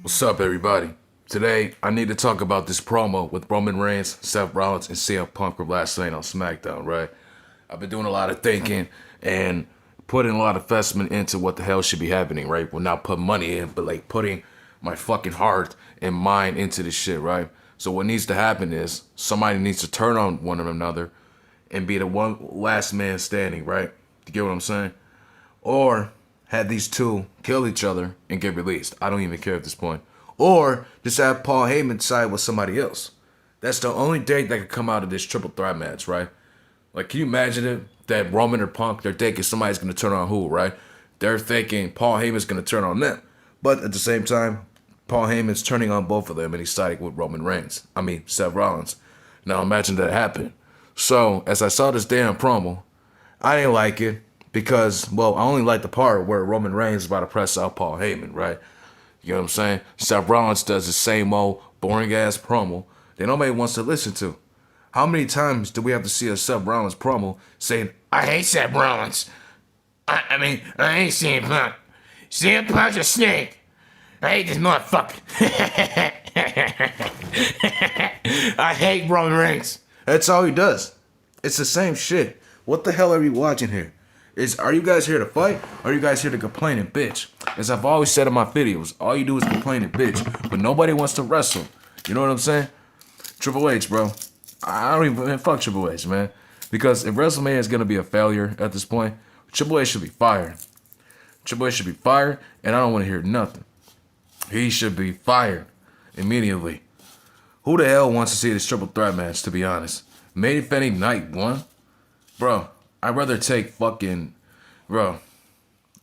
What's up, everybody? Today, I need to talk about this promo with Roman Reigns, Seth Rollins, and CM Punk from last night on SmackDown, right? I've been doing a lot of thinking and putting a lot of investment into what the hell should be happening, right? Well, not put money in, but like putting my fucking heart and mind into this shit, right? So what needs to happen is somebody needs to turn on one another and be the one last man standing, right? You get what I'm saying? Or have these two kill each other and get released. I don't even care at this point. Or just have Paul Heyman side with somebody else. That's the only thing that could come out of this triple threat match, right? Like, can you imagine it? That Roman or Punk, they're thinking somebody's going to turn on who, right? They're thinking Paul Heyman's going to turn on them. But at the same time, Paul Heyman's turning on both of them and he's siding with Roman Reigns. I mean, Seth Rollins. Now imagine that happen. So, as I saw this damn promo, I didn't like it because, well, I only like the part where Roman Reigns is about to press out Paul Heyman, right? You know what I'm saying? Seth Rollins does the same old boring ass promo that nobody wants to listen to. How many times do we have to see a Seth Rollins promo saying, I hate Seth Rollins. I hate CM Punk. CM Punk's a snake. I hate this motherfucker. I hate Roman Reigns. That's all he does. It's the same shit. What the hell are we watching here? Are you guys here to fight? Or are you guys here to complain and bitch? As I've always said in my videos, all you do is complain and bitch, but nobody wants to wrestle. You know what I'm saying? Triple H, bro. I don't even fuck Triple H, man. Because if WrestleMania is gonna be a failure at this point, Triple H should be fired. Triple H should be fired, and I don't want to hear nothing. He should be fired immediately. Who the hell wants to see this triple threat match, to be honest? Main eventing night one? Bro, I'd rather take fucking... Bro,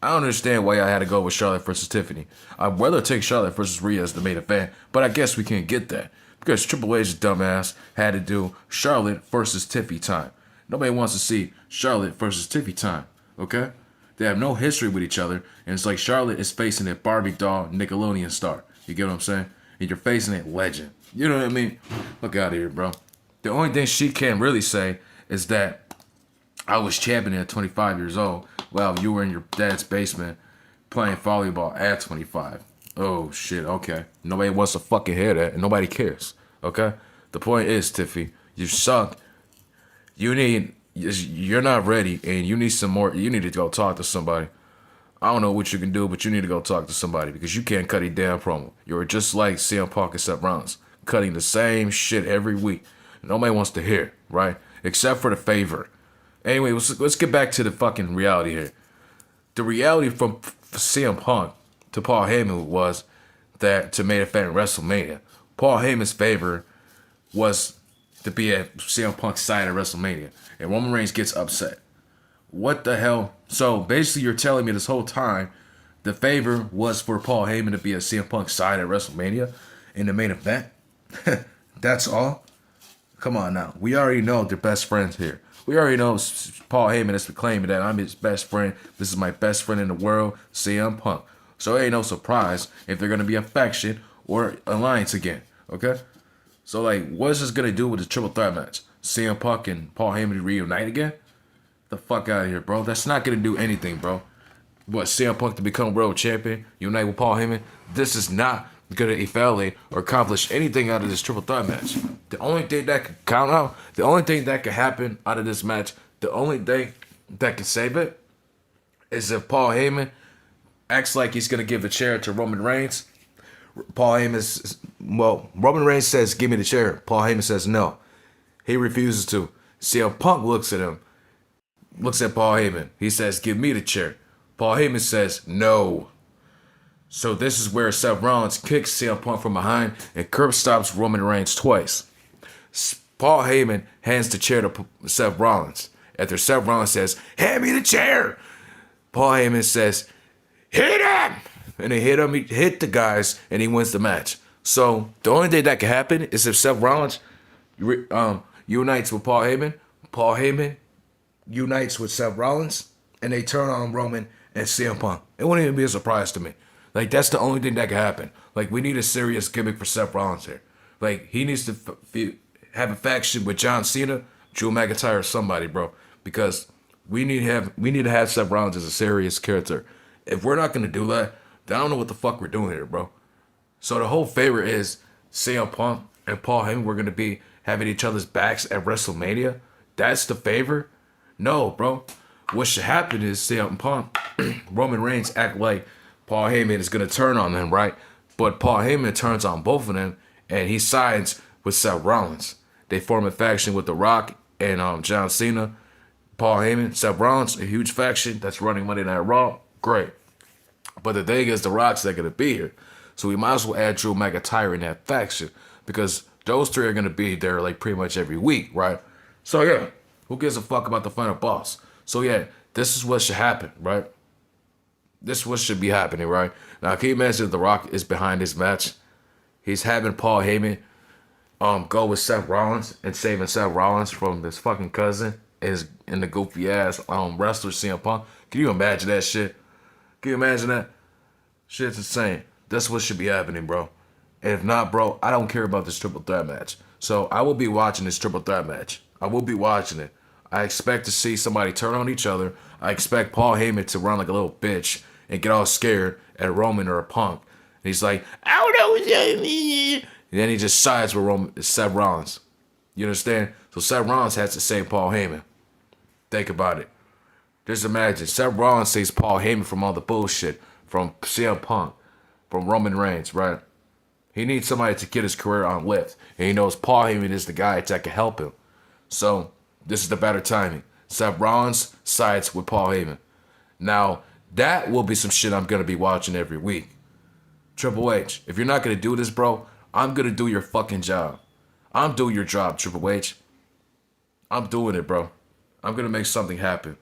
I don't understand why I had to go with Charlotte versus Tiffany. I'd rather take Charlotte versus Rhea as the main event, but I guess we can't get that. Because Triple H's dumbass had to do Charlotte versus Tiffy time. Nobody wants to see Charlotte versus Tiffy time, okay? They have no history with each other, and it's like Charlotte is facing a Barbie doll Nickelodeon star. You get what I'm saying? And you're facing a legend. You know what I mean? Look out of here, bro. The only thing she can really say is that I was champion at 25 years old while you were in your dad's basement playing volleyball at 25. Oh, shit, okay. Nobody wants to fucking hear that, and nobody cares, okay? The point is, Tiffy, you suck. You're not ready, and you need some more. You need to go talk to somebody. I don't know what you can do, but you need to go talk to somebody because you can't cut a damn promo. You're just like CM Punk and Seth Rollins, cutting the same shit every week. Nobody wants to hear, right? Except for the favor. Anyway, let's get back to the fucking reality here. The reality from CM Punk to Paul Heyman was that to main event WrestleMania, Paul Heyman's favor was to be at CM Punk's side at WrestleMania, and Roman Reigns gets upset. What the hell? So basically, you're telling me this whole time the favor was for Paul Heyman to be at CM Punk's side at WrestleMania in the main event? That's all? Come on now. We already know they're best friends here. We already know Paul Heyman has been claiming that I'm his best friend. This is my best friend in the world, CM Punk. So it ain't no surprise if they're going to be a faction or alliance again, okay? So, like, what is this going to do with the triple threat match? CM Punk and Paul Heyman reunite again? The fuck out of here, bro. That's not going to do anything, bro. What, CM Punk to become world champion, unite with Paul Heyman? This is not going to evaluate or accomplish anything out of this triple threat match. The only thing that could count out, the only thing that could happen out of this match, the only thing that could save it is if Paul Heyman acts like he's going to give the chair to Roman Reigns. Roman Reigns says, give me the chair. Paul Heyman says no. He refuses to. CM Punk looks at him, looks at Paul Heyman. He says, give me the chair. Paul Heyman says no. So this is where Seth Rollins kicks CM Punk from behind and curb stops Roman Reigns twice. Paul Heyman hands the chair to Seth Rollins. After Seth Rollins says, hand me the chair, Paul Heyman says, hit him! And they hit him, he hit the guys, and he wins the match. So the only thing that can happen is if Seth Rollins unites with Paul Heyman unites with Seth Rollins, and they turn on Roman and CM Punk. It wouldn't even be a surprise to me. Like, that's the only thing that can happen. Like, we need a serious gimmick for Seth Rollins here. Like, he needs to have a faction with John Cena, Drew McIntyre, or somebody, bro. Because we need to have Seth Rollins as a serious character. If we're not gonna do that, then I don't know what the fuck we're doing here, bro. So the whole favor is CM Punk and Paul Heyman were gonna be having each other's backs at WrestleMania. That's the favor? No, bro. What should happen is CM Punk, Roman Reigns act like Paul Heyman is gonna turn on them, right? But Paul Heyman turns on both of them and he sides with Seth Rollins. They form a faction with The Rock and John Cena. Paul Heyman, Seth Rollins, a huge faction that's running Monday Night Raw. Great. But the thing is, The Rock's not going to be here. So we might as well add Drew McIntyre in that faction because those three are going to be there like pretty much every week, right? So yeah, who gives a fuck about the final boss? So yeah, this is what should happen, right? This is what should be happening, right? Now, can you imagine if The Rock is behind this match? He's having Paul Heyman go with Seth Rollins and saving Seth Rollins from this fucking cousin is in the goofy ass wrestler CM Punk. Can you imagine that shit? Can you imagine that? Shit's insane. That's what should be happening, bro. And if not, bro, I don't care about this triple threat match. So I will be watching this triple threat match. I will be watching it. I expect to see somebody turn on each other. I expect Paul Heyman to run like a little bitch and get all scared at Roman or a Punk. And he's like, I don't know what's happening. And then he just sides with Seth Rollins. You understand? So Seth Rollins has to save Paul Heyman. Think about it. Just imagine, Seth Rollins saves Paul Heyman from all the bullshit, from CM Punk, from Roman Reigns, right? He needs somebody to get his career on lift. And he knows Paul Heyman is the guy that can help him. So, this is the better timing. Seth Rollins sides with Paul Heyman. Now, that will be some shit I'm going to be watching every week. Triple H, if you're not going to do this, bro, I'm going to do your fucking job. I'm doing your job, Triple H. I'm doing it, bro. I'm going to make something happen.